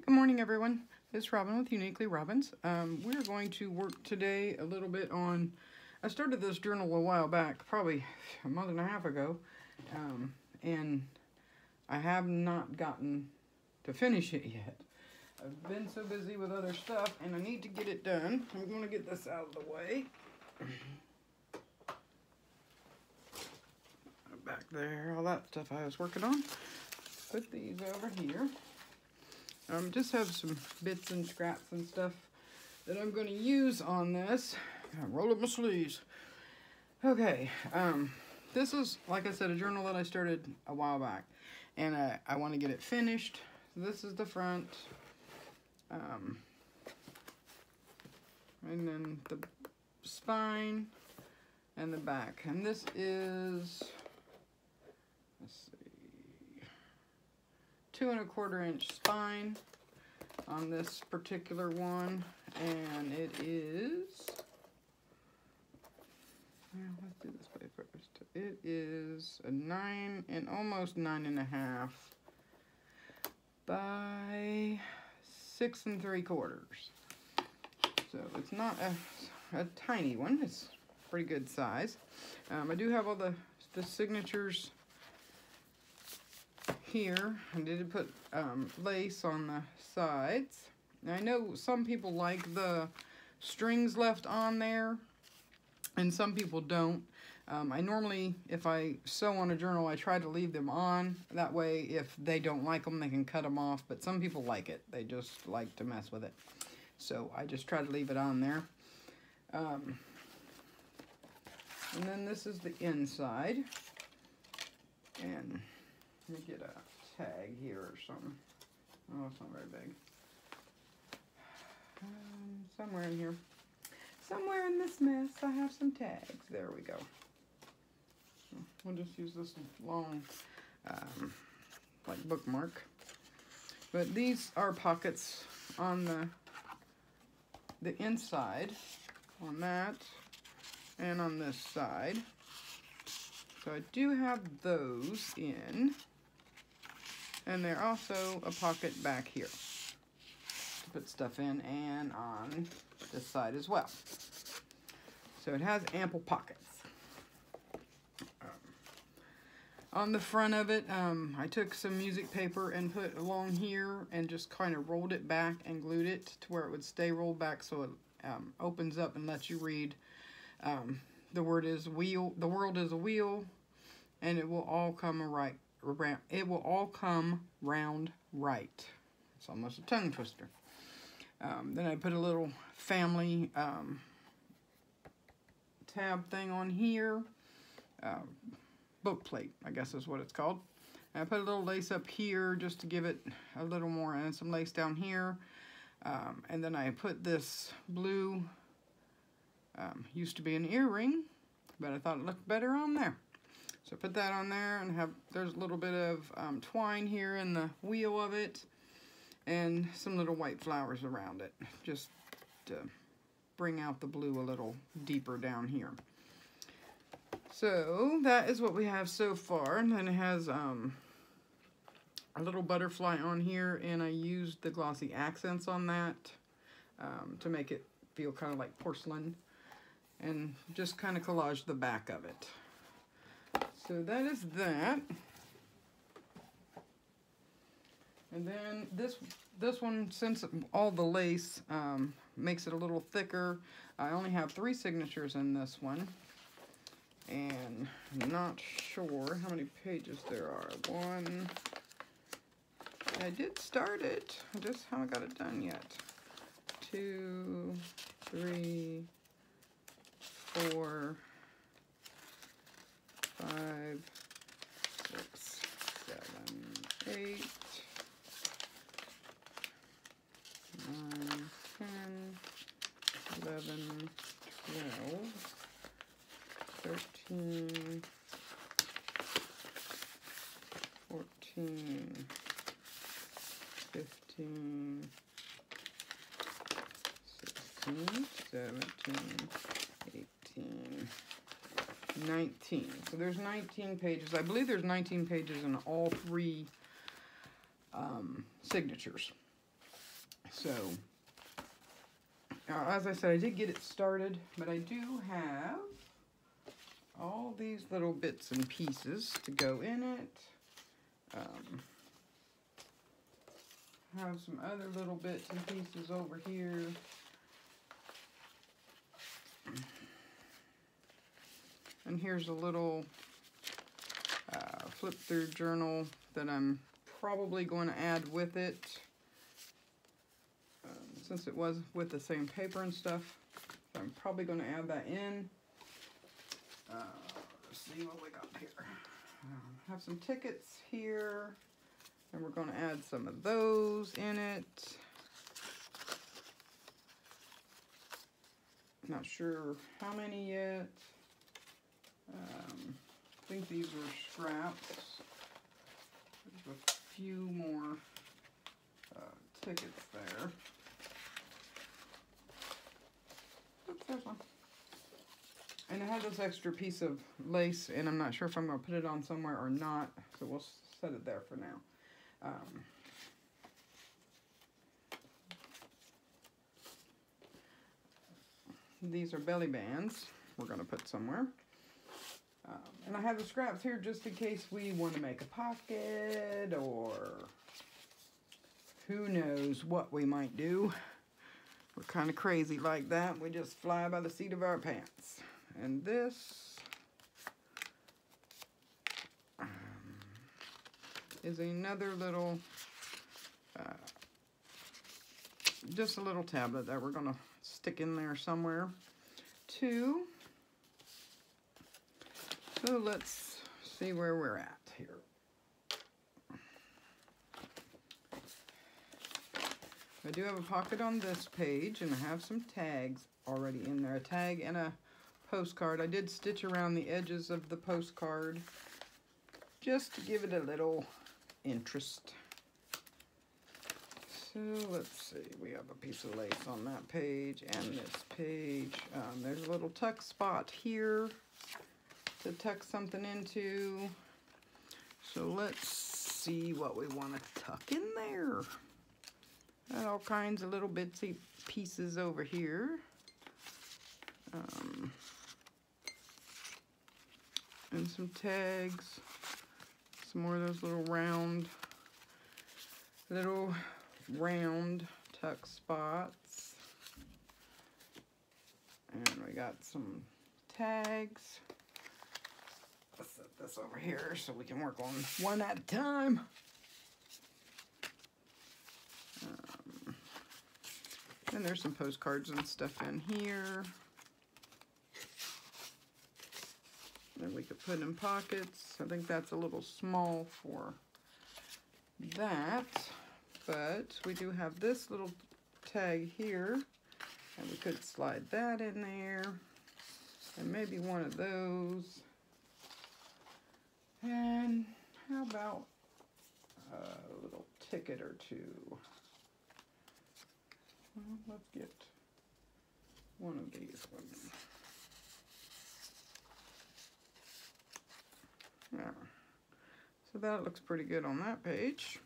Good morning, everyone. It's Robin with Uniquelyrobins. We're going to work today a little bit on, I started this journal a while back, probably a month and a half ago, and I have not gotten to finish it yet. I've been so busy with other stuff, and I need to get it done. I'm going to get this out of the way. Back there, all that stuff I was working on. Put these over here. Just have some bits and scraps and stuff that I'm going to use on this. Roll up my sleeves. Okay, this is, like I said, a journal that I started a while back, and I want to get it finished. This is the front, and then the spine and the back. And this is, let's see, 2 1/4 inch spine on this particular one, and it is, well, let's do this way first. It is a 9 and almost 9 1/2 by 6 3/4. So it's not a tiny one. It's pretty good size. I do have all the signatures here. I did put lace on the sides. Now, I know some people like the strings left on there, and some people don't. I normally, if I sew on a journal, I try to leave them on. That way, if they don't like them, they can cut them off. But some people like it. They just like to mess with it. So I just try to leave it on there. And then this is the inside. And let me get a tag here or something. Oh, it's not very big. Somewhere in here. Somewhere in this mess, I have some tags. There we go. We'll just use this long, like bookmark. But these are pockets on the inside, on that, and on this side. So I do have those in, and they're also a pocket back here to put stuff in, and on this side as well. So it has ample pockets. On the front of it, I took some music paper and put along here and just kind of rolled it back and glued it to where it would stay rolled back, so it opens up and lets you read. The word is wheel. The world is a wheel, and it will all come right. It will all come round right. It's almost a tongue twister. Then I put a little family tab thing on here. Book plate, I guess is what it's called. And I put a little lace up here just to give it a little more, and some lace down here. And then I put this blue, used to be an earring, but I thought it looked better on there. So I put that on there, and there's a little bit of twine here in the wheel of it, and some little white flowers around it, just to bring out the blue a little deeper down here. So that is what we have so far, and then it has a little butterfly on here, and I used the glossy accents on that to make it feel kind of like porcelain, and just kind of collage the back of it. So that is that. And then this one, since all the lace makes it a little thicker, I only have 3 signatures in this one. And I'm not sure how many pages there are. 1, I did start it, I just haven't got it done yet. 2, 3, 4, 5, 6, 7, 8, 9, 10, 11, 12, 13, 14, 15, 16, 17, 18, 19. So there's 19 pages. I believe there's 19 pages in all 3 signatures. So, as I said, I did get it started, but I do have all these little bits and pieces to go in it. Have some other little bits and pieces over here. And here's a little flip through journal that I'm probably going to add with it. Since it was with the same paper and stuff, so I'm probably going to add that in. Let's see what we got here. Have some tickets here, and we're going to add some of those in it. Not sure how many yet. I think these were scraps. There's a few more tickets there. Oops, there's one. And I have this extra piece of lace, and I'm not sure if I'm going to put it on somewhere or not, so we'll set it there for now. These are belly bands we're going to put somewhere. And I have the scraps here just in case we want to make a pocket, or who knows what we might do. We're kind of crazy like that. We just fly by the seat of our pants. And this is another little, just a little tablet that we're going to stick in there somewhere too. So let's see where we're at here. I do have a pocket on this page, and I have some tags already in there. A tag and a postcard. I did stitch around the edges of the postcard just to give it a little interest. So let's see, we have a piece of lace on that page and this page. There's a little tuck spot here to tuck something into. So let's see what we want to tuck in there. Got all kinds of little bitsy pieces over here. And some tags. Some more of those little round tuck spots. And we got some tags. Let's set this over here so we can work on one at a time. And there's some postcards and stuff in here that we could put in pockets. I think that's a little small for that, but we do have this little tag here, and we could slide that in there, and maybe one of those. And how about a little ticket or two? Well, let's get one of these ones. There. So that looks pretty good on that page.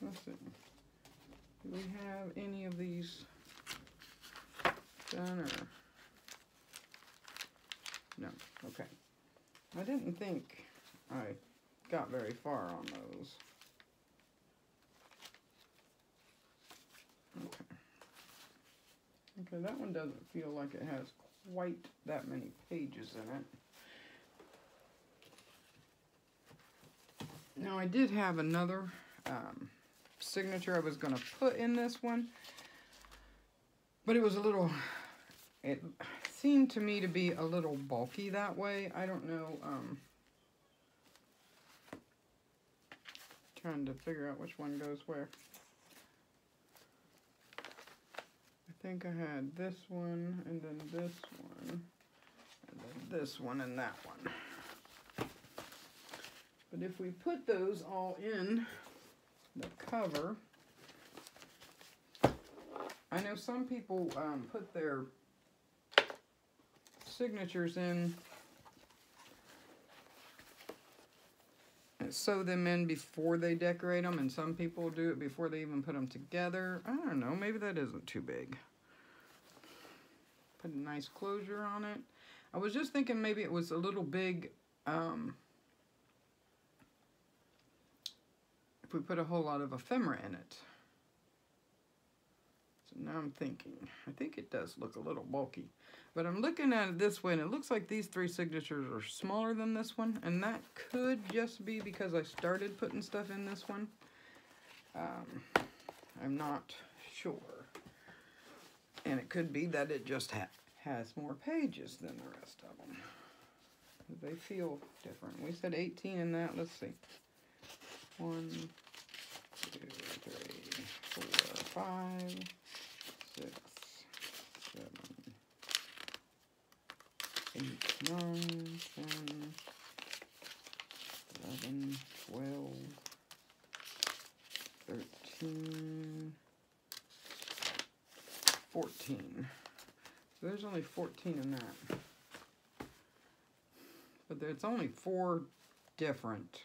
Let's see. Do we have any of these done, or? No, okay. I didn't think I got very far on those. Okay. Okay, that one doesn't feel like it has quite that many pages in it. Now, I did have another signature I was going to put in this one, but it was a little, it seemed to me to be a little bulky that way. I don't know, trying to figure out which one goes where. I think I had this one, and then this one, and then this one, and that one. But if we put those all in the cover, I know some people put their signatures in, and sew them in before they decorate them, and some people do it before they even put them together. I don't know, maybe that isn't too big. Put a nice closure on it. I was just thinking maybe it was a little big if we put a whole lot of ephemera in it. So now I'm thinking, I think it does look a little bulky. But I'm looking at it this way, and it looks like these 3 signatures are smaller than this one. And that could just be because I started putting stuff in this one. I'm not sure. And it could be that it just has more pages than the rest of them. They feel different. We said 18 in that. Let's see. 1, 2, 3, 4, 5, 6, 7, 8, 9, 10, 11, 12, 13, 14. So there's only 14 in that. But it's only 4 different.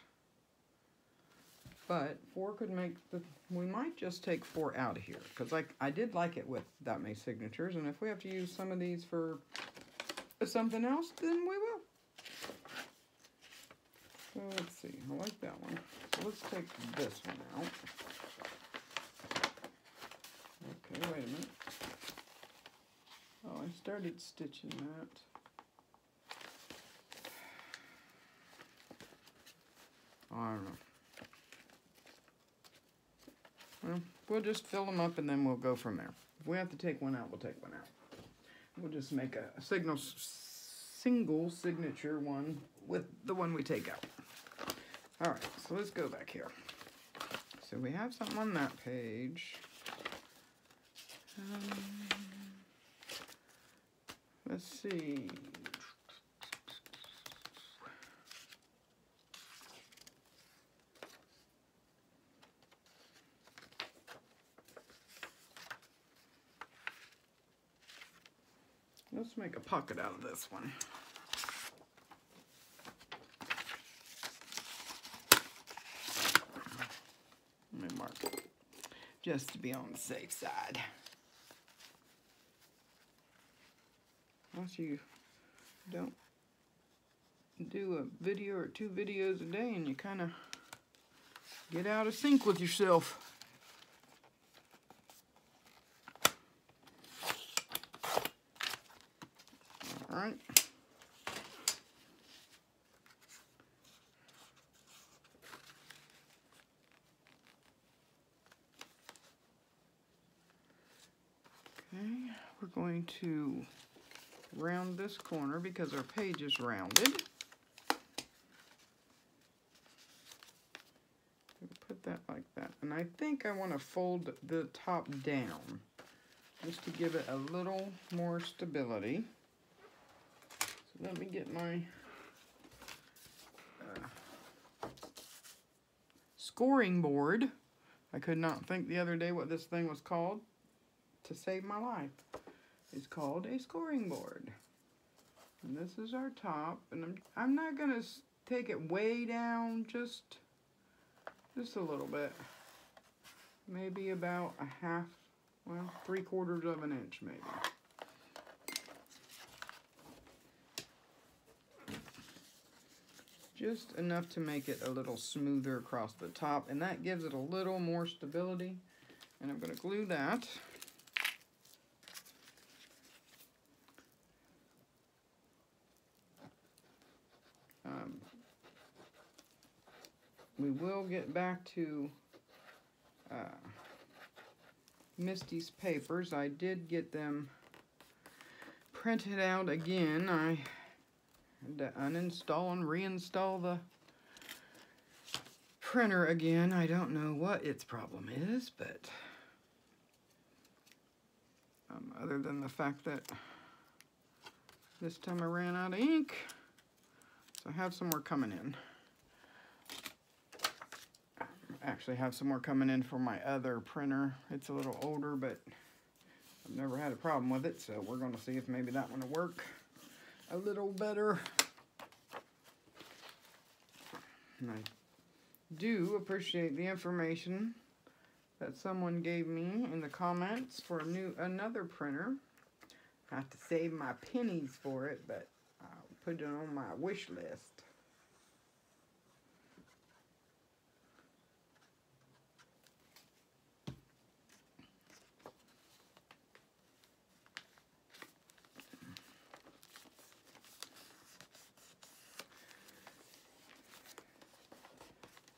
But 4 could make the, we might just take 4 out of here. Because I did like it with that many signatures. And if we have to use some of these for something else, then we will. So let's see, I like that one. So let's take this one out. Okay, wait a minute. Oh, I started stitching that. I don't know. Well, we'll just fill them up and then we'll go from there. If we have to take one out, we'll take one out. We'll just make a single signature one with the one we take out. All right, so let's go back here. So we have something on that page. Let's see. Let's make a pocket out of this one. Let me mark it, just to be on the safe side. Once you don't do a video or 2 videos a day and you kind of get out of sync with yourself. All right. Okay, we're going to round this corner because our page is rounded. Put that like that. And I think I want to fold the top down just to give it a little more stability. So let me get my scoring board. I could not think the other day what this thing was called to save my life. It's called a scoring board. And this is our top. And I'm not going to take it way down, just a little bit. Maybe about a half, well, 3/4 of an inch maybe. Just enough to make it a little smoother across the top. And that gives it a little more stability. And I'm going to glue that. We will get back to Misty's papers. I did get them printed out again. I had to uninstall and reinstall the printer again. I don't know what its problem is, but other than the fact that this time I ran out of ink, so I have some more coming in. Actually have some more coming in for my other printer. It's a little older, but I've never had a problem with it, so we're going to see if maybe that one will work. a little better. And I do appreciate the information that someone gave me in the comments for another printer. I have to save my pennies for it, but I'll put it on my wish list.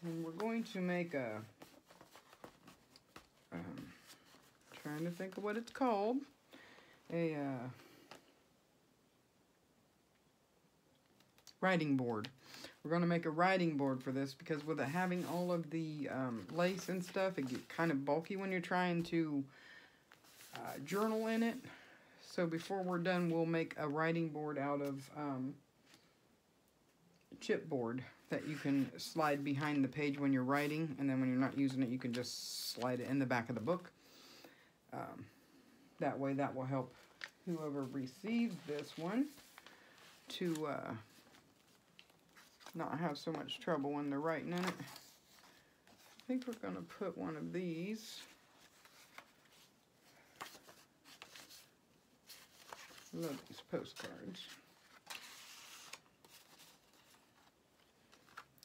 And we're going to make a, trying to think of what it's called, a writing board. We're going to make a writing board for this because with it having all of the lace and stuff, it gets kind of bulky when you're trying to journal in it. So before we're done, we'll make a writing board out of chipboard that you can slide behind the page when you're writing, and then when you're not using it, you can just slide it in the back of the book. That way, that will help whoever receives this one to not have so much trouble when they're writing in it. I think we're going to put one of these. I love these postcards.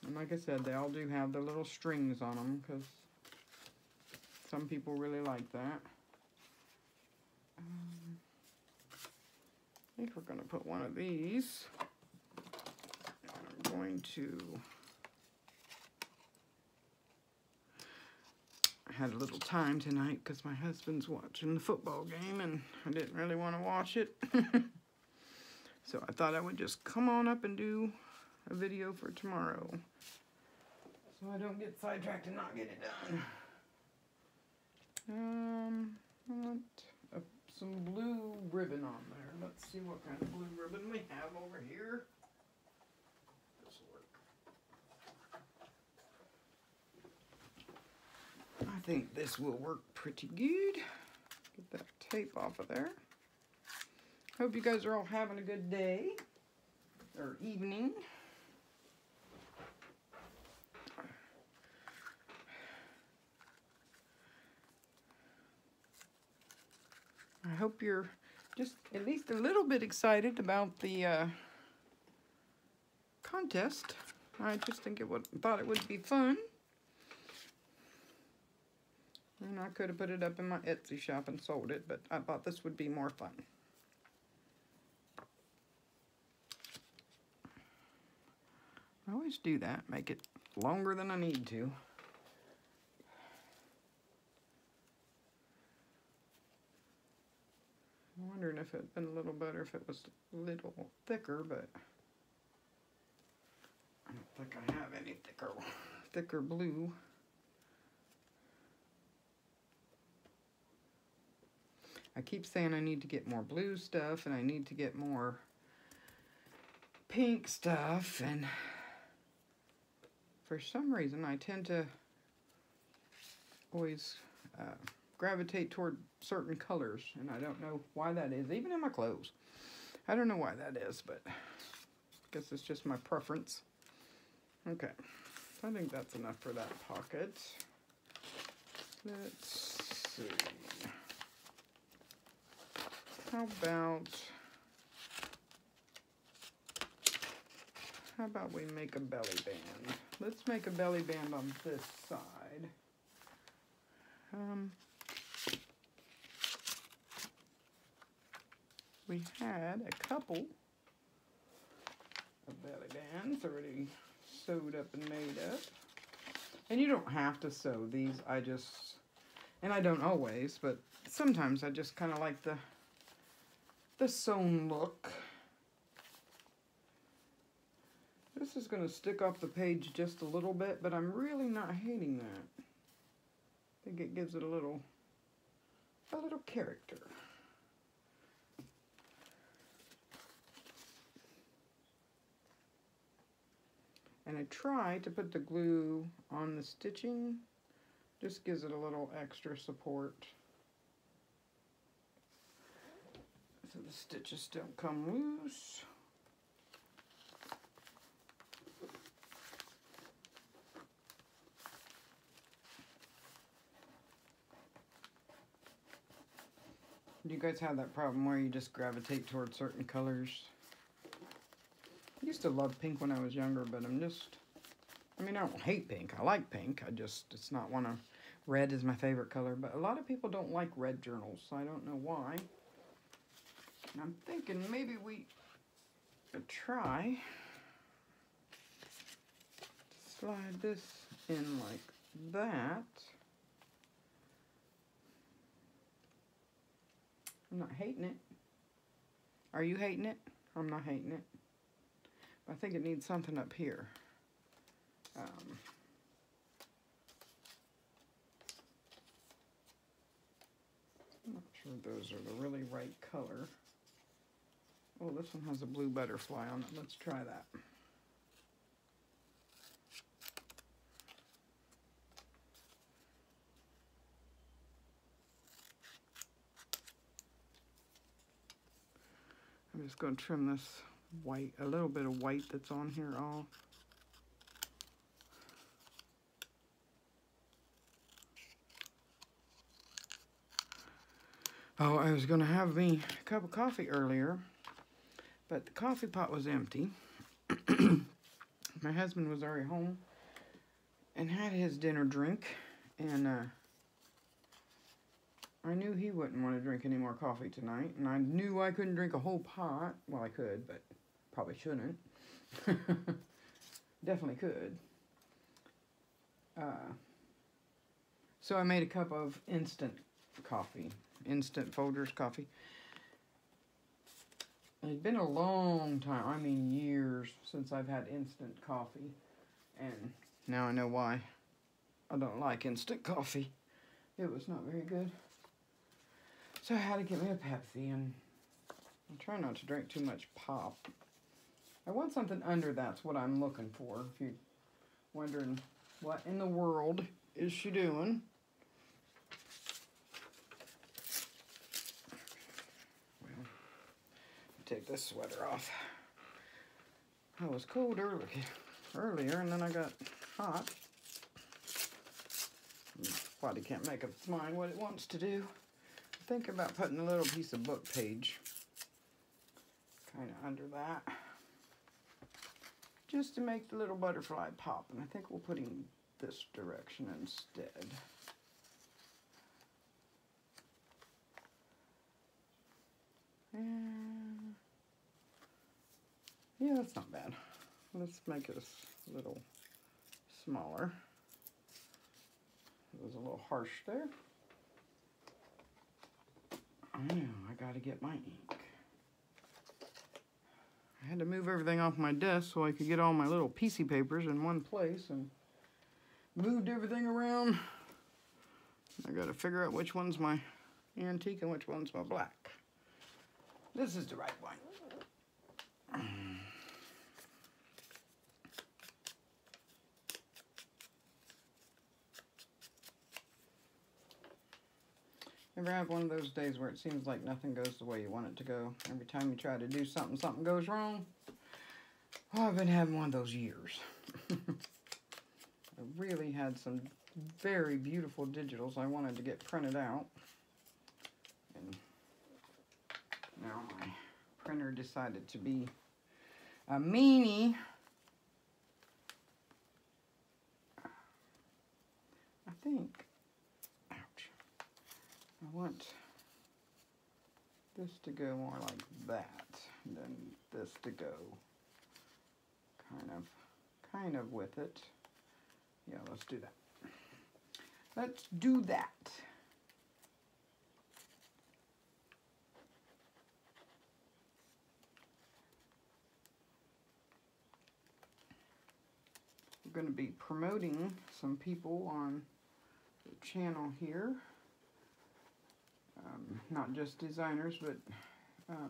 And like I said, they all do have the little strings on them because some people really like that. I think we're going to put one of these. I'm going to... I had a little time tonight because my husband's watching the football game and I didn't really want to watch it. So I thought I would just come on up and do a video for tomorrow, so I don't get sidetracked and not get it done. I want some blue ribbon on there. Let's see what kind of blue ribbon we have over here. This will work. I think this will work pretty good. Get that tape off of there. Hope you guys are all having a good day or evening. I hope you're just at least a little bit excited about the contest. I just thought it would be fun. And I could have put it up in my Etsy shop and sold it, but I thought this would be more fun. I always do that, make it longer than I need to. I'm wondering if it'd been a little better if it was a little thicker, but I don't think I have any thicker blue. I keep saying I need to get more blue stuff and I need to get more pink stuff, and for some reason I tend to always gravitate toward certain colors, and I don't know why that is, even in my clothes. I don't know why that is, but I guess it's just my preference. Okay, I think that's enough for that pocket. Let's see. How about we make a belly band? Let's make a belly band on this side. We had a couple of belly bands already sewed up and made up. And you don't have to sew these. And I don't always, but sometimes I just kind of like the sewn look. This is going to stick off the page just a little bit, but I'm really not hating that. I think it gives it a little character. And I try to put the glue on the stitching, just gives it a little extra support. So the stitches don't come loose. you guys have that problem where you just gravitate towards certain colors? I used to love pink when I was younger, but I mean, I don't hate pink. I like pink. It's not one of, red is my favorite color, but a lot of people don't like red journals, so I don't know why. And I'm thinking maybe we could try to slide this in like that. I'm not hating it. Are you hating it? I'm not hating it. But I think it needs something up here. I'm not sure those are the really right color. Oh, this one has a blue butterfly on it. Let's try that. I'm just going to trim this white, a little bit of white that's on here off. Oh, I was going to have me a cup of coffee earlier, but the coffee pot was empty. My husband was already home and had his dinner drink, and I knew he wouldn't want to drink any more coffee tonight, and I knew I couldn't drink a whole pot. Well, I could, but probably shouldn't. Definitely could. So I made a cup of instant coffee. Instant Folgers coffee. It's been a long time, I mean years, since I've had instant coffee. And now I know why I don't like instant coffee. It was not very good. So I had to get me a Pepsi, and I try not to drink too much pop. I want something under that's what I'm looking for. If you're wondering what in the world is she doing. Take this sweater off. I was cold earlier, and then I got hot. Body can't make up its mind what it wants to do. I'm thinking about putting a little piece of book page kind of under that, just to make the little butterfly pop. And I think we'll put him this direction instead. Yeah, that's not bad. Let's make it a little smaller. It was a little harsh there. I know, I gotta get my ink. I had to move everything off my desk so I could get all my little PC papers in one place, and moved everything around. I gotta figure out which one's my antique and which one's my black. This is the right one. Ever have one of those days where it seems like nothing goes the way you want it to go? Every time you try to do something, something goes wrong? Well, I've been having one of those years. I really had some very beautiful digitals I wanted to get printed out. And now my printer decided to be a meanie. I think, ouch, I want this to go more like that, and then this to go kind of with it. Yeah, let's do that. Let's do that. We're going to be promoting some people on the channel here. Not just designers, but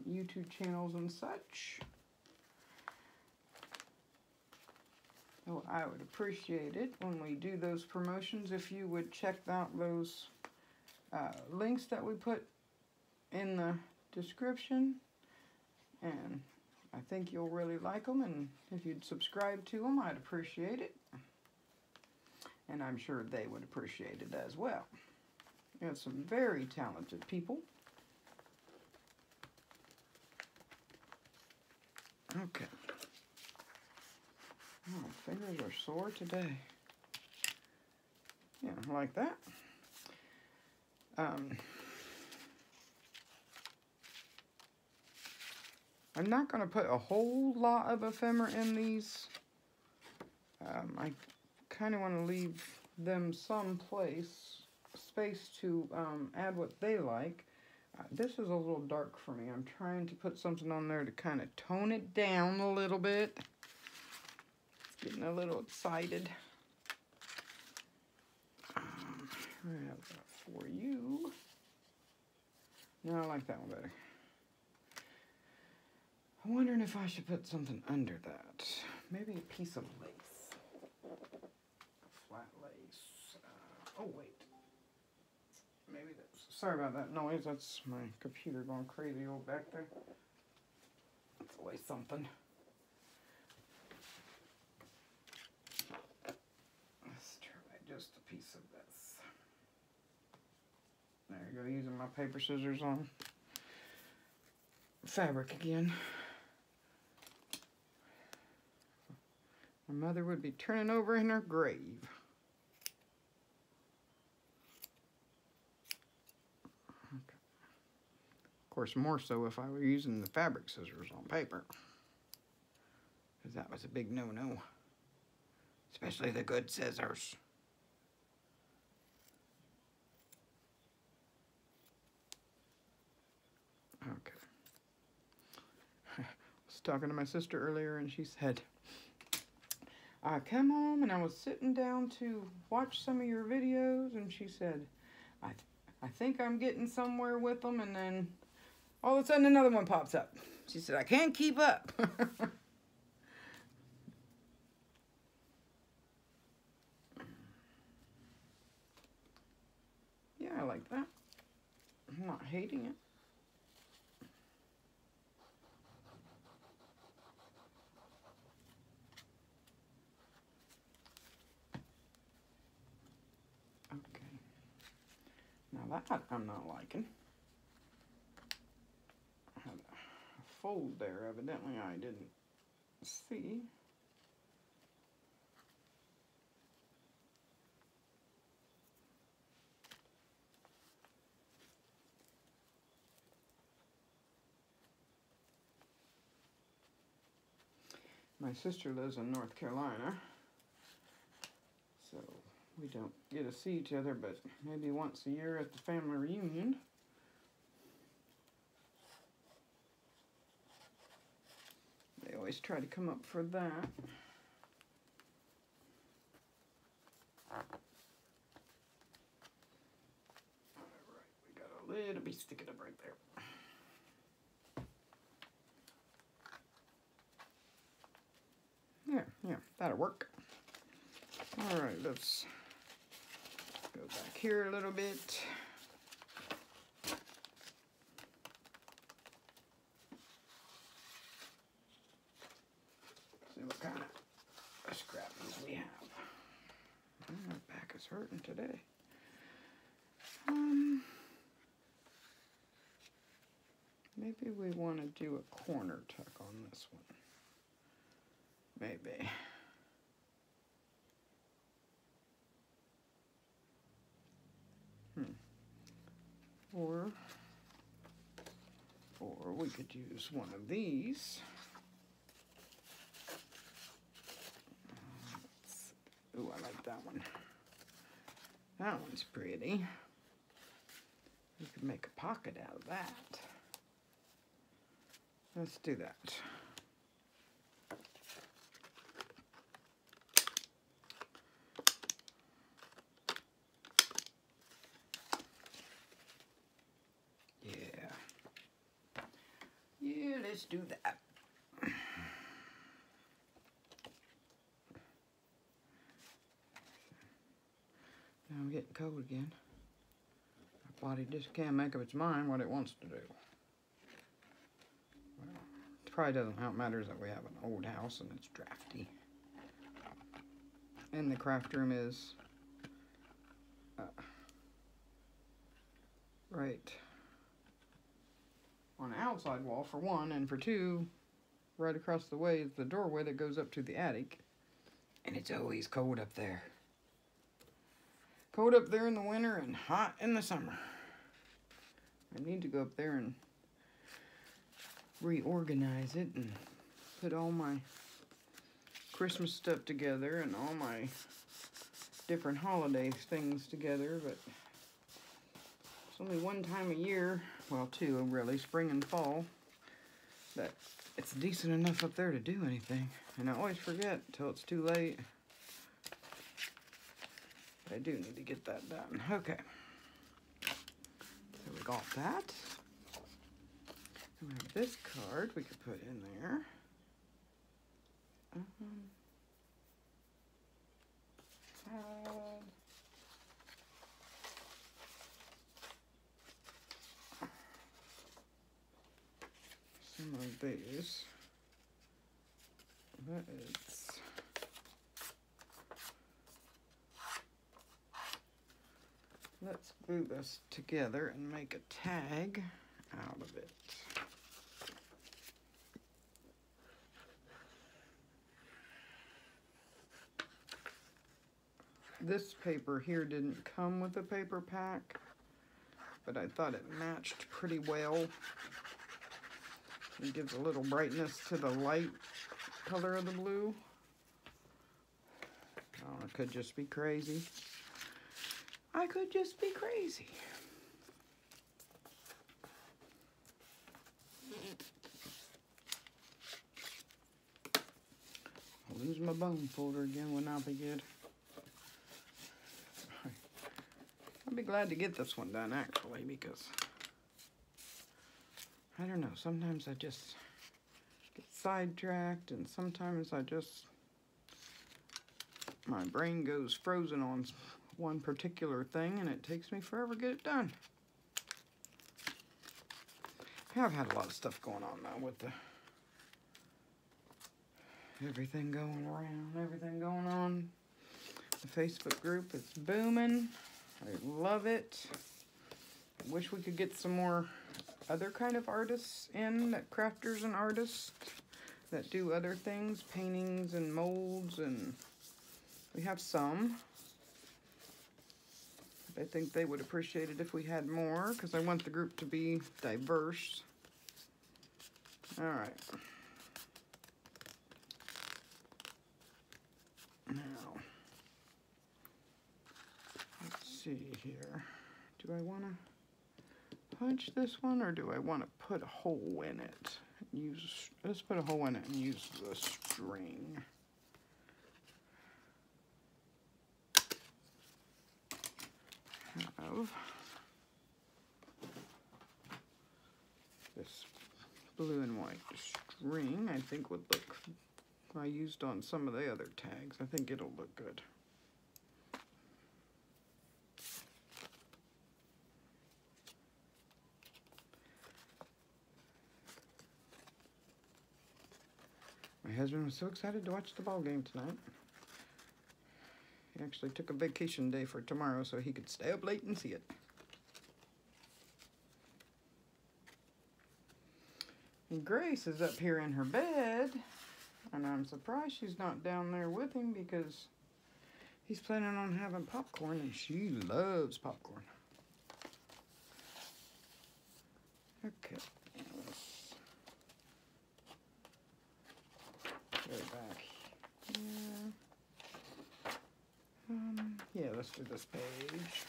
YouTube channels and such. So I would appreciate it when we do those promotions if you would check out those links that we put in the description. And I think you'll really like them, and if you'd subscribe to them, I'd appreciate it. And I'm sure they would appreciate it as well. We have some very talented people Okay. Oh, fingers are sore today. Yeah, like that. I'm not going to put a whole lot of ephemera in these. I kind of want to leave them some space to add what they like. This is a little dark for me. I'm trying to put something on there to kind of tone it down a little bit. It's getting a little excited. I have that for you. No, I like that one better. I'm wondering if I should put something under that. Maybe a piece of lace. Flat lace. Oh, wait. Maybe that's... Sorry about that noise. That's my computer going crazy over back there. Let's lay something. Let's try just a piece of this. There you go, using my paper scissors on fabric again. My mother would be turning over in her grave. Okay. Of course, more so if I were using the fabric scissors on paper, because that was a big no-no, especially the good scissors. Okay. I was talking to my sister earlier, and she said, I come home and I was sitting down to watch some of your videos, and she said, I think I'm getting somewhere with them, and then all of a sudden another one pops up. She said, I can't keep up. Yeah, I like that. I'm not hating it. Now that I'm not liking. I had a fold there, evidently I didn't see. My sister lives in North Carolina, so we don't get to see each other, but maybe once a year at the family reunion. They always try to come up for that. Alright, we got a little bit sticking up right there. Yeah, that'll work. Alright, let's go back here a little bit. See what kind of scrappies we have. My back is hurting today. Maybe we want to do a corner tuck on this one. Maybe. Or we could use one of these. Ooh, I like that one. That one's pretty. You could make a pocket out of that. Let's do that. Yeah, let's do that. Now I'm getting cold again. My body just can't make up its mind what it wants to do. Well, it probably doesn't help matters that we have an old house and it's drafty. And the craft room is right on the outside wall for one, and for two, right across the way is the doorway that goes up to the attic. And it's always cold up there. Cold up there in the winter and hot in the summer. I need to go up there and reorganize it and put all my Christmas stuff together and all my different holiday things together, but it's only one time a year, well, two really, spring and fall, that it's decent enough up there to do anything. And I always forget until it's too late. But I do need to get that done. Okay. So we got that. And we have this card we could put in there. Some of these. Let's glue this together and make a tag out of it. This paper here didn't come with a paper pack, but I thought it matched pretty well. It gives a little brightness to the light color of the blue. Oh, it could just be crazy. I could just be crazy. I'll lose my bone folder again would not be good. I'd be glad to get this one done actually, because I don't know, sometimes I just get sidetracked, and sometimes I just, my brain goes frozen on one particular thing and it takes me forever to get it done. I've had a lot of stuff going on now with the everything going around, everything going on. The Facebook group is booming. I love it. I wish we could get some more other kind of artists in, that crafters and artists that do other things, paintings and molds, and we have some. I think they would appreciate it if we had more, because I want the group to be diverse. All right. Now, let's see here. Do I want to punch this one, or do I want to put a hole in it? Let's put a hole in it and use the string. Have this blue and white string. I think would look, I used on some of the other tags. I think it'll look good. My husband was so excited to watch the ball game tonight. He actually took a vacation day for tomorrow so he could stay up late and see it. And Grace is up here in her bed, and I'm surprised she's not down there with him, because he's planning on having popcorn, and she loves popcorn. Okay, let's go back here. Yeah, let's do this page.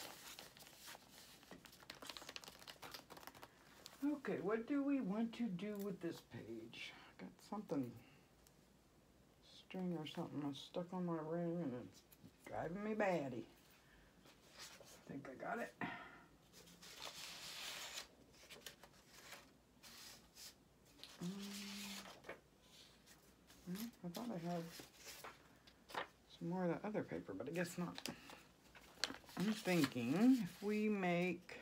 Okay, what do we want to do with this page? Got something, string or something stuck on my ring, and it's driving me batty. I think I got it. I thought I had some more of the other paper, but I guess not. I'm thinking if we make,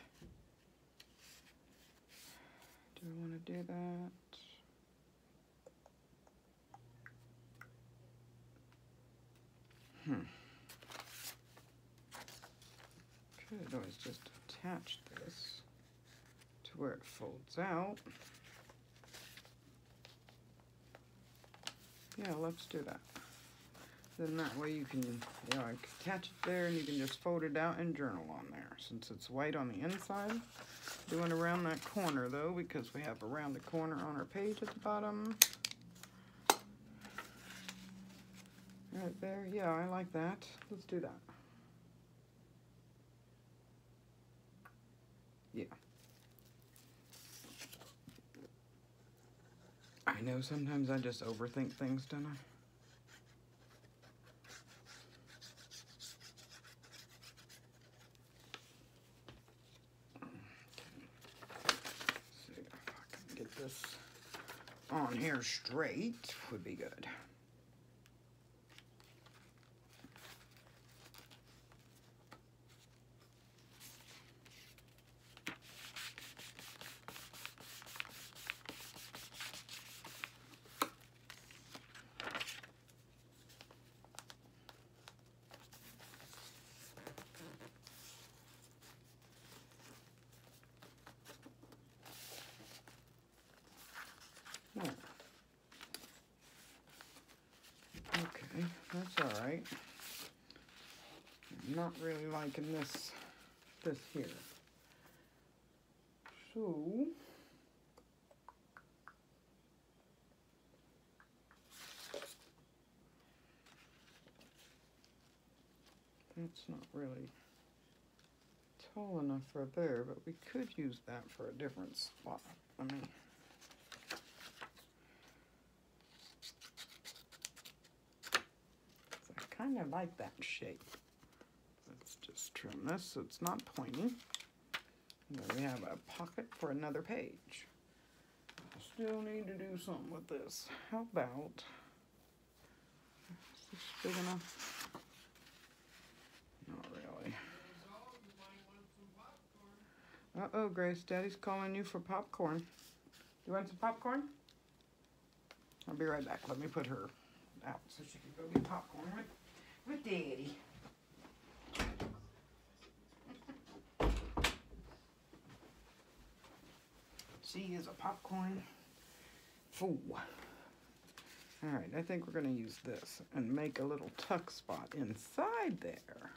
do I want to do that? Could always just attach this to where it folds out. Yeah, let's do that. Then that way you can, you know, attach it there and you can just fold it out and journal on there. Since it's white on the inside, doing around that corner though, because we have a rounded corner on our page at the bottom. Right there, yeah, I like that. Let's do that. Yeah. I know sometimes I just overthink things, don't I? See if I can get this on here straight would be good. Okay, that's all right. I'm not really liking this here. So, that's not really tall enough for there, but we could use that for a different spot. I mean, I kind of like that shape. Let's just trim this so it's not pointy. And then we have a pocket for another page. Still need to do something with this. How about, is this big enough? Not really. Uh-oh, Grace, Daddy's calling you for popcorn. You want some popcorn? I'll be right back. Let me put her out so she can go get popcorn with Daddy. She is a popcorn fool. Alright, I think we're going to use this and make a little tuck spot inside there.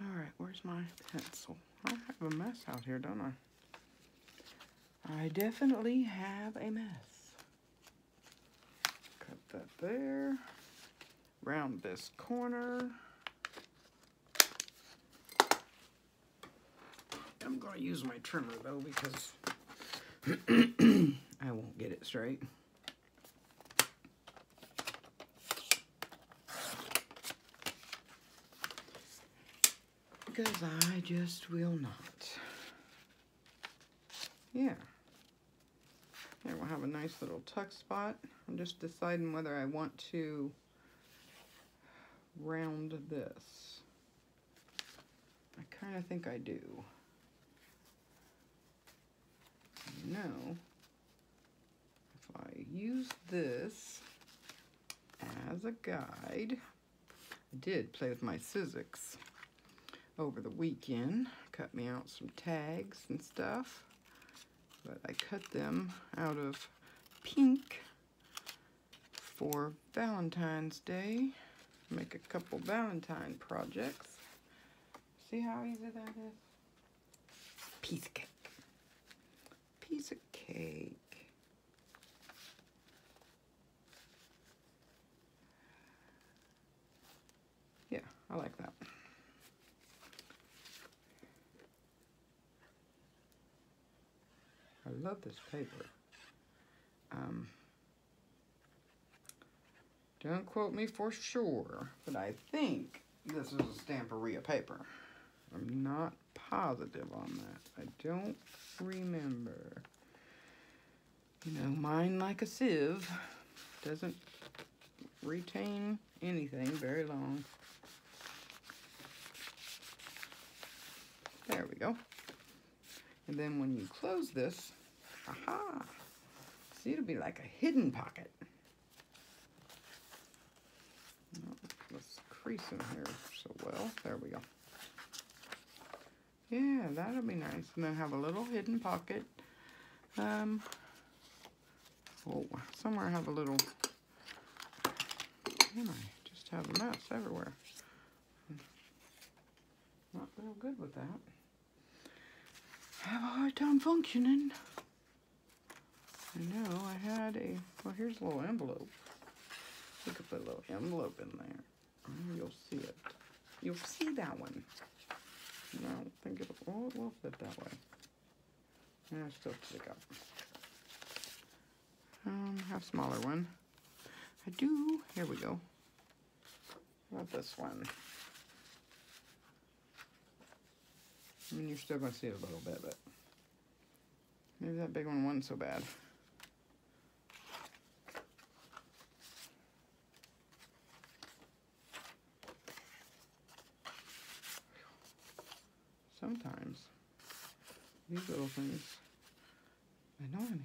Alright, where's my pencil? I have a mess out here, don't I? I definitely have a mess. Cut that there. Round this corner. I'm going to use my trimmer though because I won't get it straight. Because I just will not. Yeah. There we'll have a nice little tuck spot. I'm just deciding whether I want to round this. I kind of think I do. Now, if I use this as a guide, I did play with my Sizzix over the weekend, cut me out some tags and stuff, but I cut them out of pink for Valentine's Day. Make a couple Valentine projects. See how easy that is? Piece of cake. Piece of cake. Yeah, I like that. I love this paper. Don't quote me for sure, but I think this is a Stamperia paper. I'm not positive on that. I don't remember. You know, mine, like a sieve, doesn't retain anything very long. There we go. And then when you close this, aha! See, it'll be like a hidden pocket. Oh, this crease in here so well. There we go. Yeah, that'll be nice. And then have a little hidden pocket. Oh, somewhere I have a little And I just have a mess everywhere. Not real good with that. I have a hard time functioning. I know I had a, well, here's a little envelope. We could put a little envelope in there. Oh, you'll see it. You'll see that one. No, I don't think it'll, oh, it will fit that way. Yeah, it's still stick up. Have a smaller one. I do, here we go. How about this one? I mean, you're still going to see it a little bit, but maybe that big one wasn't so bad. Sometimes these little things annoy me.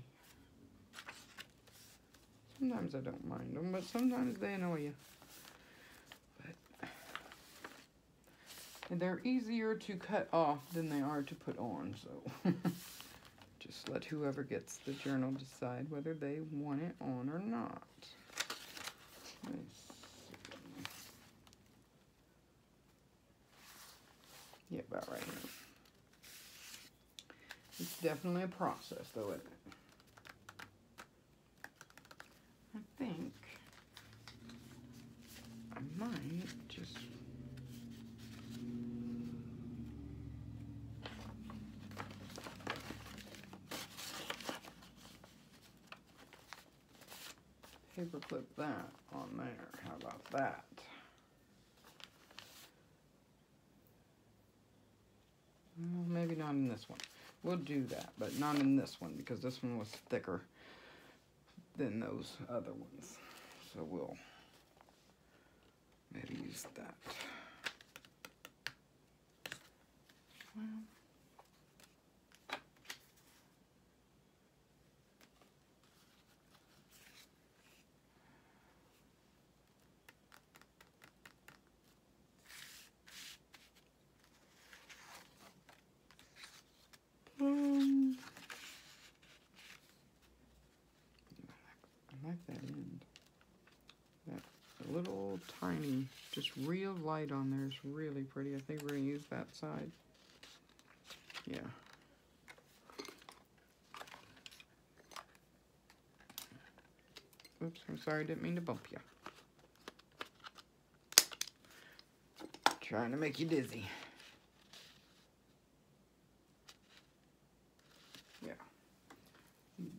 Sometimes I don't mind them, but sometimes they annoy you. And they're easier to cut off than they are to put on, so just let whoever gets the journal decide whether they want it on or not. Let's see. Yeah, about right here. It's definitely a process, though, isn't it? I think I might just... paper clip that on there. How about that? Well, maybe not in this one. We'll do that, but not in this one because this one was thicker than those other ones. So we'll maybe use that. Well, I like that end. That little tiny, just real light on there is really pretty. I think we're going to use that side. Yeah. Oops, I'm sorry, didn't mean to bump you. Trying to make you dizzy. Yeah.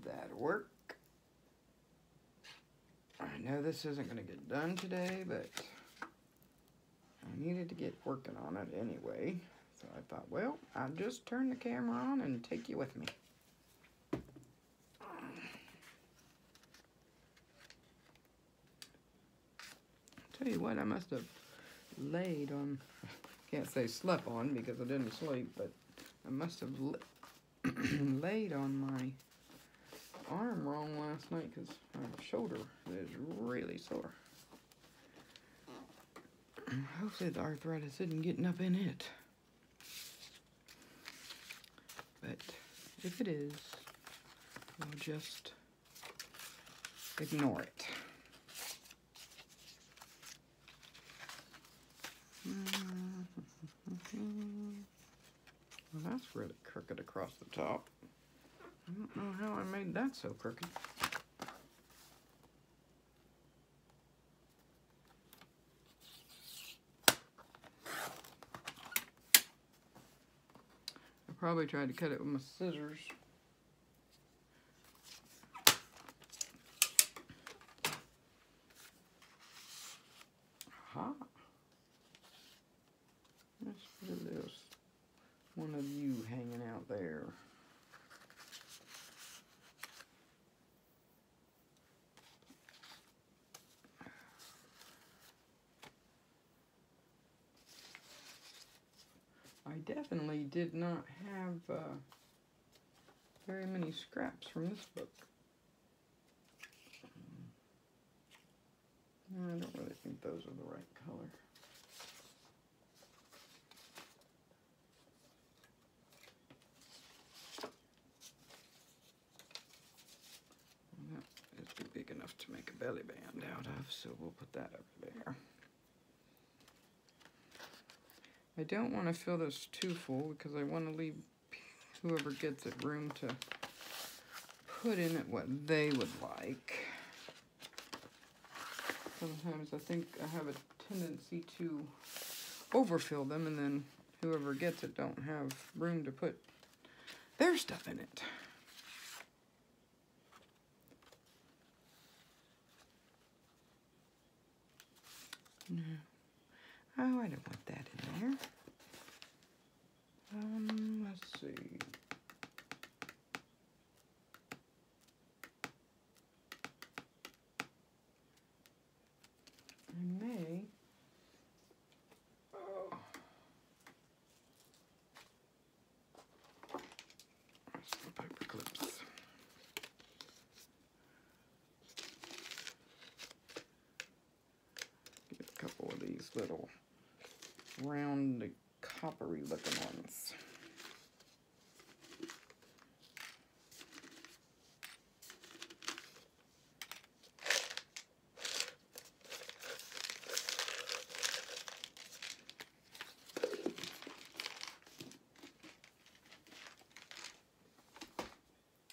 That'll work. I know this isn't going to get done today, but I needed to get working on it anyway. So I thought, well, I'll just turn the camera on and take you with me. Tell you what, I must have laid on, can't say slept on because I didn't sleep, but I must have laid on my arm wrong last night because my shoulder is really sore. Hopefully the arthritis isn't getting up in it. But if it is, we'll just ignore it. Well, that's really crooked across the top. I don't know how I made that so crooked. I probably tried to cut it with my scissors. Aha. Let's put this one of you hanging out there. I definitely did not have very many scraps from this book. I don't really think those are the right color. That is big enough to make a belly band out of, so we'll put that over there. I don't want to fill this too full because I want to leave whoever gets it room to put in it what they would like. Sometimes I think I have a tendency to overfill them, and then whoever gets it don't have room to put their stuff in it. No. Oh, I don't want that in there. Let's see. I may. Oh. Some paper clips. Get a couple of these little round, coppery looking ones.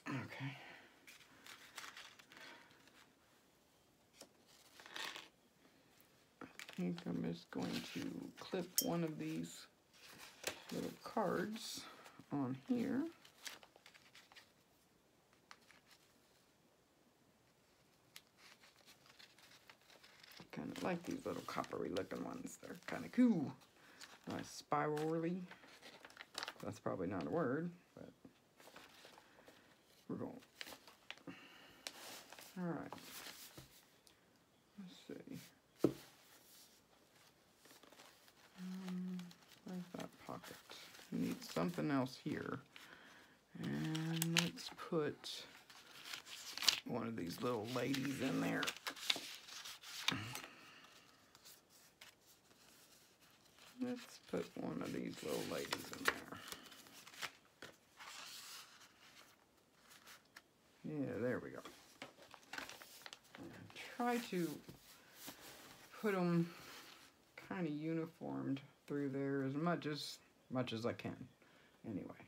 Okay. I think I'm just going to clip one of these little cards on here. I kind of like these little coppery looking ones. They're kind of cool. Nice spirally. That's probably not a word, but we're going. All right. Let's see. Where's that pocket? We need something else here. And let's put one of these little ladies in there. Let's put one of these little ladies in there. Yeah, there we go. Try to put them kind of uniformed through there as much as I can. Anyway,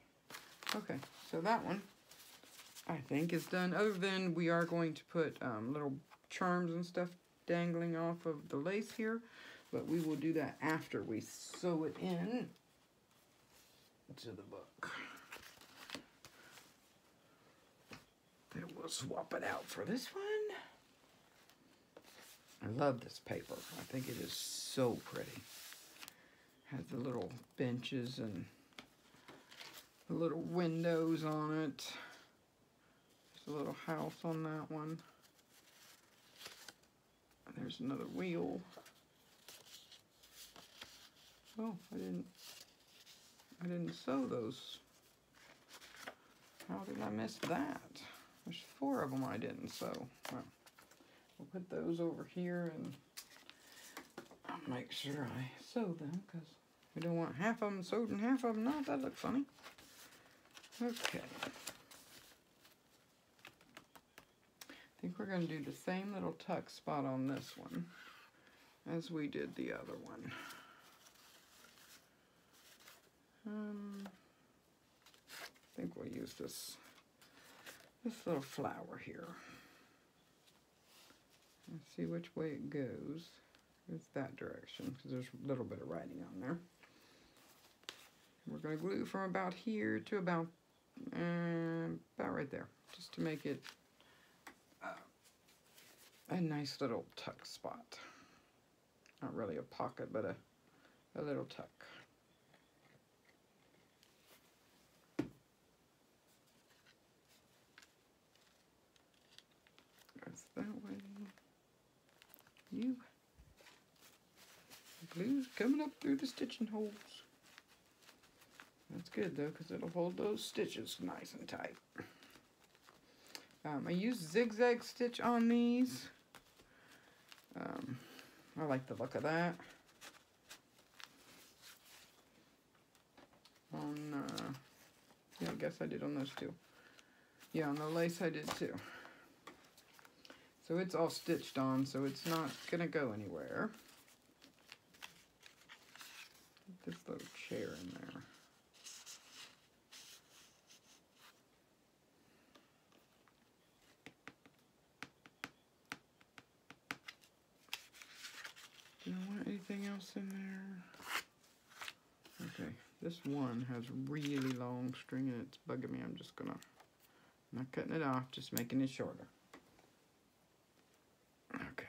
okay, so that one I think is done. Other than we are going to put little charms and stuff dangling off of the lace here, but we will do that after we sew it in to the book. Then we'll swap it out for this one. I love this paper. I think it is so pretty. Has the little benches and the little windows on it. There's a little house on that one. There's another wheel. Oh, I didn't sew those. How did I miss that? There's 4 of them I didn't sew. Well, we'll put those over here and I'll make sure I sew them because we don't want half of them sewed and half of them not. That looks funny. Okay. I think we're going to do the same little tuck spot on this one as we did the other one. I think we'll use this little flower here. Let's see which way it goes. It's that direction because there's a little bit of writing on there. We're going to glue from about here to about right there, just to make it a nice little tuck spot. Not really a pocket, but a little tuck. That's that way. Glue's coming up through the stitching holes. That's good though, because it'll hold those stitches nice and tight. I use zigzag stitch on these. I like the look of that. Yeah, I guess I did on those too. Yeah, on the lace I did too. So it's all stitched on, so it's not gonna go anywhere. Put this little chair in there. Do I want anything else in there? Okay, this one has really long string and it's bugging me. I'm not cutting it off, just making it shorter. Okay.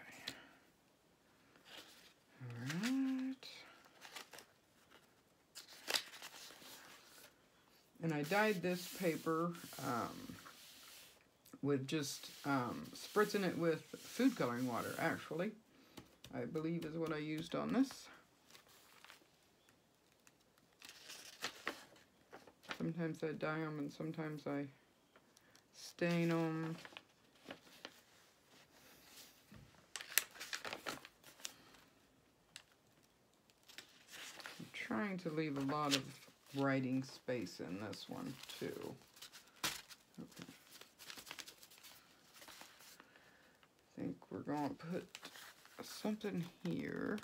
Alright. And I dyed this paper with just spritzing it with food coloring water, actually. I believe is what I used on this. Sometimes I dye them and sometimes I stain them. I'm trying to leave a lot of writing space in this one too. Okay. I think we're going to put something here.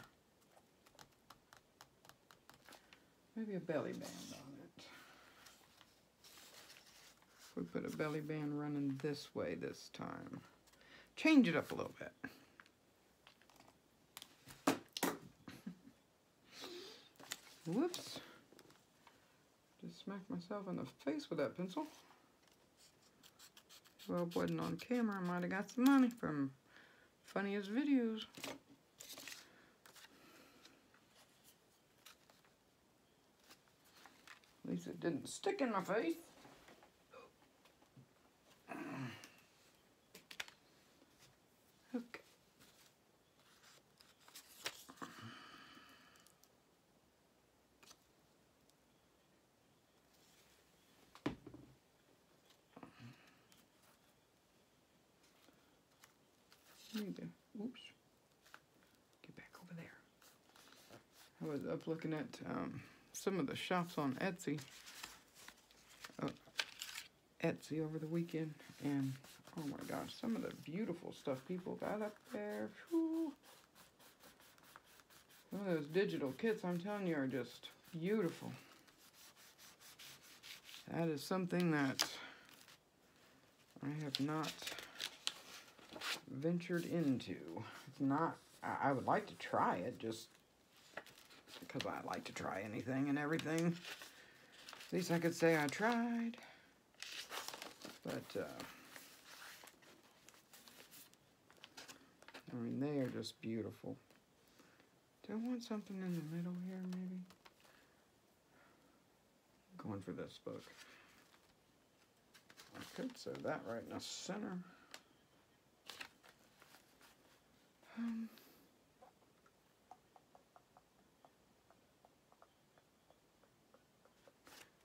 Maybe a belly band on it. We put a belly band running this way this time. Change it up a little bit. Whoops. Just smacked myself in the face with that pencil. Well, it wasn't on camera. I might have got some money from funniest videos. At least it didn't stick in my face. Okay. Maybe. Oops. Get back over there. I was up looking at some of the shops on Etsy. Etsy over the weekend, and oh my gosh, some of the beautiful stuff people got up there. Whew. Some of those digital kits, I'm telling you, are just beautiful. That is something that I have not ventured into. It's not, I would like to try it, just because I like to try anything and everything. At least I could say I tried. But, I mean, they are just beautiful. Do I want something in the middle here, maybe? I'm going for this book. I could sew that right in the center.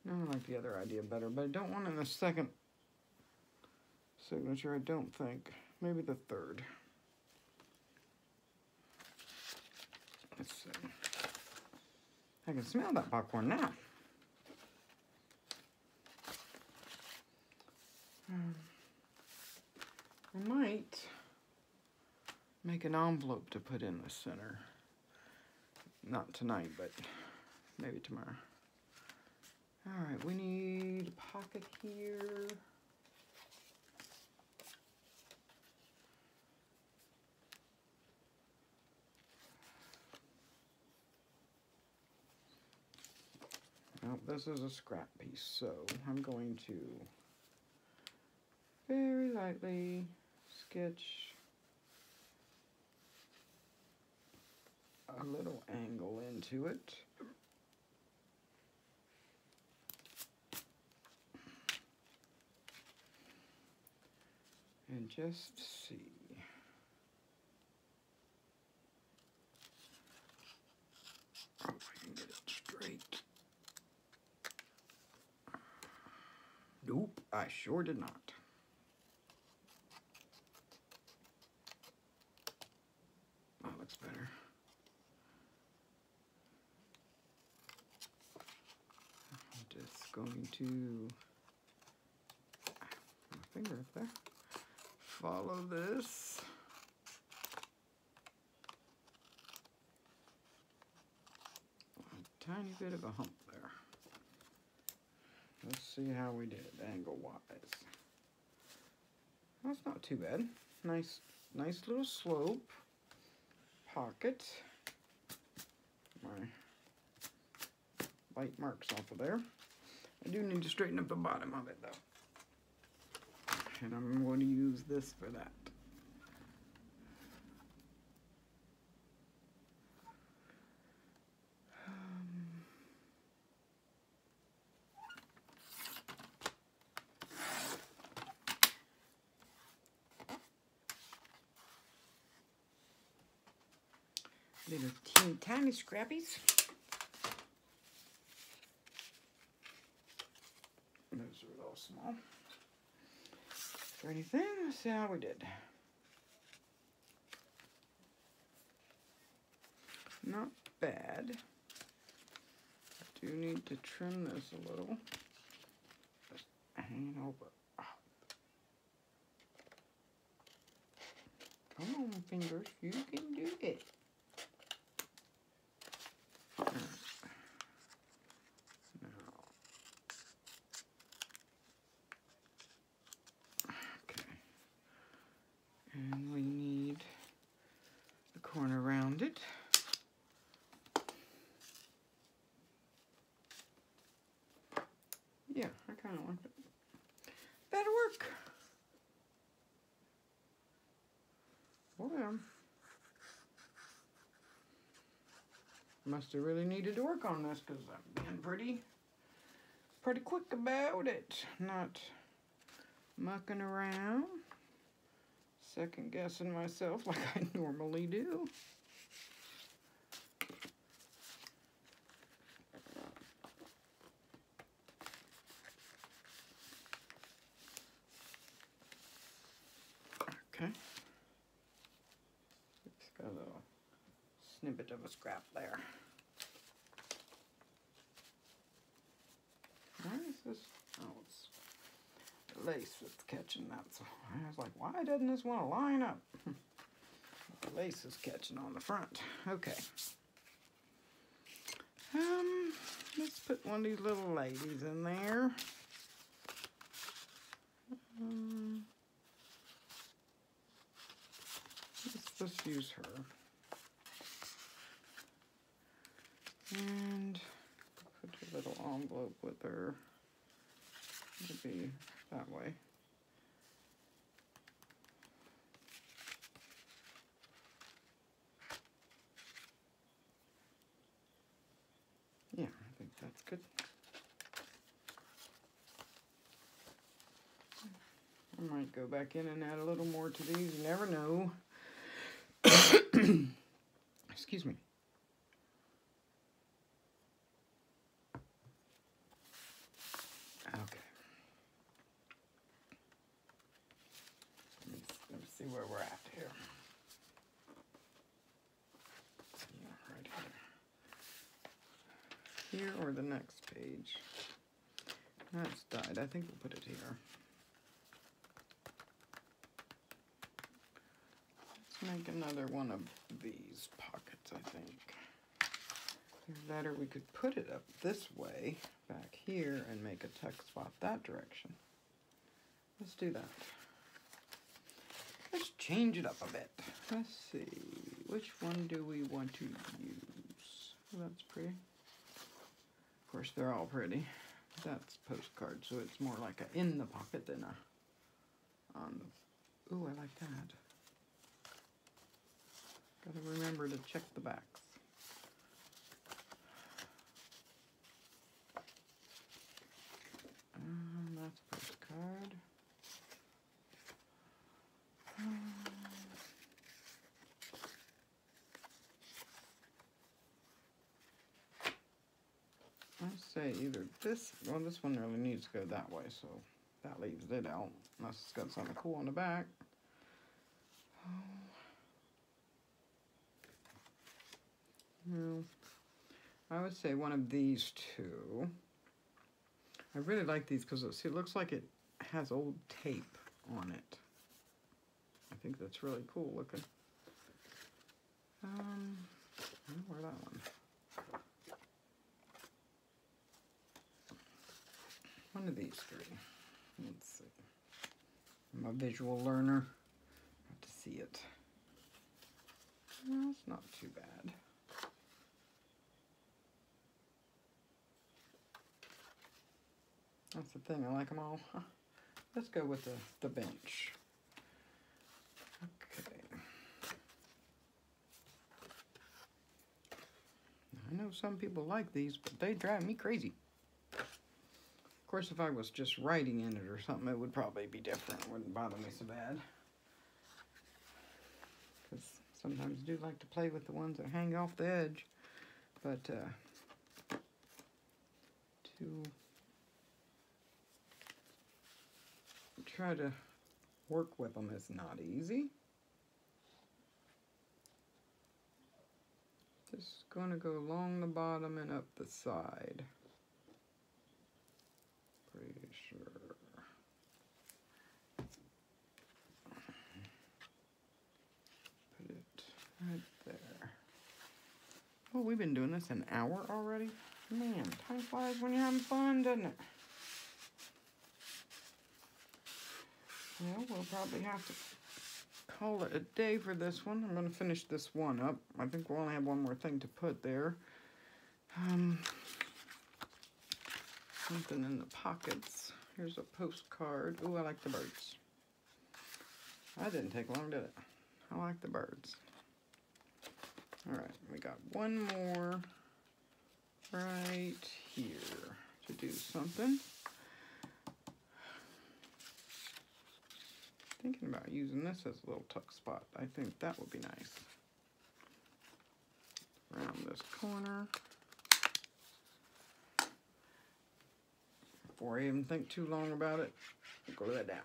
No, I like the other idea better, but I don't want it in the second signature, I don't think. Maybe the third. Let's see. I can smell that popcorn now. I might make an envelope to put in the center. Not tonight, but maybe tomorrow. All right, we need a pocket here. Well, this is a scrap piece, so I'm going to very lightly sketch a little angle into it. And just see. Oh, I can get it straight. Nope, I sure did not. That looks better. I'm just going to my finger up there. Follow this tiny bit of a hump there. Let's see how we did angle-wise. That's not too bad. Nice little slope. Pocket. My bite marks off of there. I do need to straighten up the bottom of it though. And I'm going to use this for that. Little teeny tiny scrappies. Those are a little small. Is there anything? Let's see how we did. Not bad. I do need to trim this a little. Just hanging over. Oh. Come on, fingers. You can do it. And we need the corner rounded. Yeah, I kind of like it. That'll work. Well, must have really needed to work on this because I'm being pretty quick about it. Not mucking around. Second guessing myself like I normally do. Okay. It's got a little snippet of a scrap there. Why is this? Oh, it's the lace that's catching that. So I was like, why doesn't this want to line up? The lace is catching on the front. Okay. Let's put one of these little ladies in there. Let's use her. And put a little envelope with her. It'll be that way. Yeah, I think that's good. I might go back in and add a little more to these. You never know. Excuse me. Okay. Let me see where we're at here. Yeah, right here. Here or the next page. That's dyed. I think we'll put it here. Let's make another one of these pockets, I think. Better, we could put it up this way, back here, and make a tuck spot that direction. Let's do that. Let's change it up a bit. Let's see, which one do we want to use? Oh, that's pretty. Of course, they're all pretty. That's postcard, so it's more like a in the pocket than a on the. Ooh, I like that. Gotta remember to check the backs. That's postcard. Let's say either this, well, this one really needs to go that way, so that leaves it out, unless it's got something cool on the back. No, I would say one of these two. I really like these because it looks like it has old tape on it. I think that's really cool looking. I don't know where that one. screen. Let's see. I'm a visual learner. I have to see it. Well, it's not too bad. That's the thing, I like them all. Let's go with the bench. Okay. I know some people like these, but they drive me crazy. Of course, if I was just writing in it or something, it would probably be different. It wouldn't bother me so bad. Because sometimes I do like to play with the ones that hang off the edge. But, to try to work with them is not easy. Just going to go along the bottom and up the side. Pretty sure. Put it right there. Oh, we've been doing this an hour already? Man, time flies when you're having fun, doesn't it? Well, we'll probably have to call it a day for this one. I'm going to finish this one up. I think we'll only have one more thing to put there. Something in the pockets. Here's a postcard. Ooh, I like the birds. That didn't take long, did it? I like the birds. Alright, we got one more right here to do something. Thinking about using this as a little tuck spot. I think that would be nice. Around this corner. Before I even think too long about it, glue it down.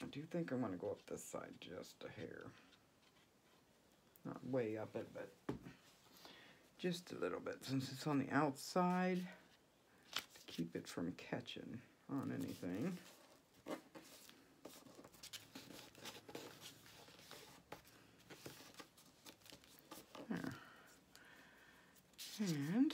I do think I want to go up this side just a hair. Not way up it, but just a little bit since it's on the outside to keep it from catching on anything. There. And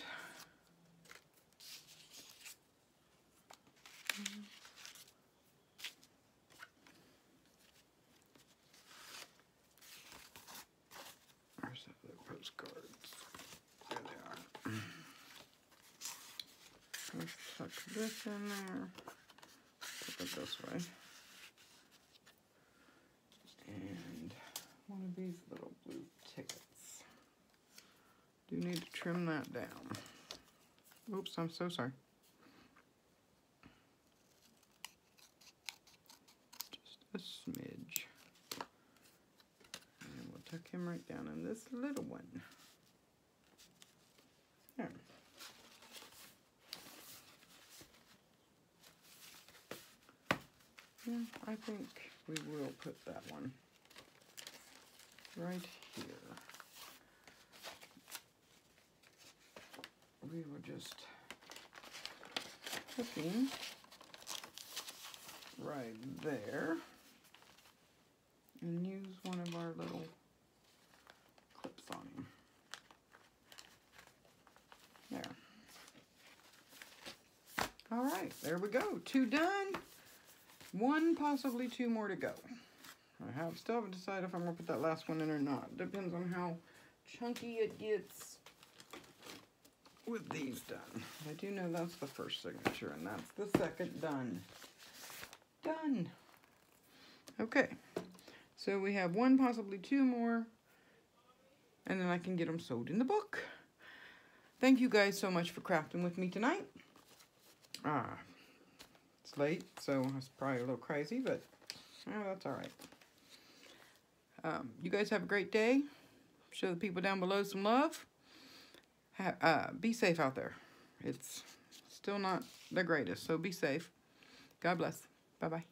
where's that little postcards? There they are. Let's tuck this in there. Put it this way. And one of these little blue tickets. Do need to trim that down. Oops, I'm so sorry. Just a smidge. And we'll tuck him right down in this little one. There. Yeah, I think we will put that one right here. We were just hooking right there and use one of our little clips on him. There. All right, there we go. 2 done. 1, possibly 2 more to go. I still haven't decided if I'm going to put that last one in or not. Depends on how chunky it gets with these done. I do know that's the first signature, and that's the second done. Done. Okay. So we have 1, possibly 2 more, and then I can get them sewed in the book. Thank you guys so much for crafting with me tonight. It's late, so it's probably a little crazy, but that's all right. You guys have a great day. Show the people down below some love. Be safe out there. It's still not the greatest, so be safe. God bless. Bye-bye.